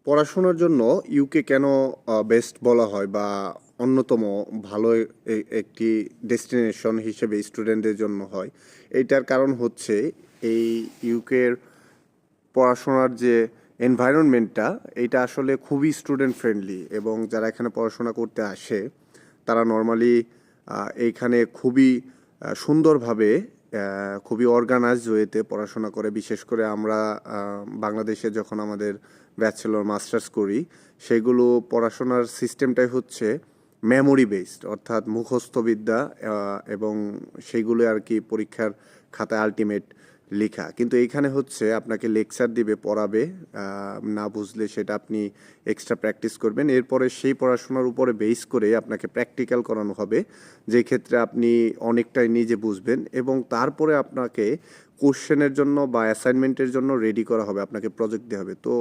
পড়াশোনার জন্য ইউকে কেন বেস্ট বলা হয় বা অন্যতম ভালো একটি ডেস্টিনেশন হিসেবে স্টুডেন্টদের জন্য হয়, এইটার কারণ হচ্ছে এই ইউকের পড়াশোনার যে এনভায়রনমেন্টটা, এইটা আসলে খুবই স্টুডেন্ট ফ্রেন্ডলি এবং যারা এখানে পড়াশোনা করতে আসে তারা নর্মালি এইখানে খুবই সুন্দরভাবে খুবই অর্গানাইজড ওয়েতে পড়াশোনা করে। বিশেষ করে আমরা বাংলাদেশে যখন আমাদের ব্যাচেলর মাস্টার্স করি, সেগুলো পড়াশোনার সিস্টেমটাই হচ্ছে মেমোরি বেসড, অর্থাৎ মুখস্থ বিদ্যা, এবং সেইগুলো আর কি পরীক্ষার খাতায় আলটিমেট লেখা। কিন্তু এইখানে হচ্ছে আপনাকে লেকচার দিবে, পড়াবে, না বুঝলে সেটা আপনি এক্সট্রা প্র্যাকটিস করবেন, এরপরে সেই পড়াশোনার উপরে বেস করে আপনাকে প্র্যাকটিক্যাল করানো হবে, যে ক্ষেত্রে আপনি অনেকটাই নিজে বুঝবেন এবং তারপরে আপনাকে কোশ্চেনের জন্য বা অ্যাসাইনমেন্টের জন্য রেডি করা হবে, আপনাকে প্রজেক্ট দেওয়া হবে। তো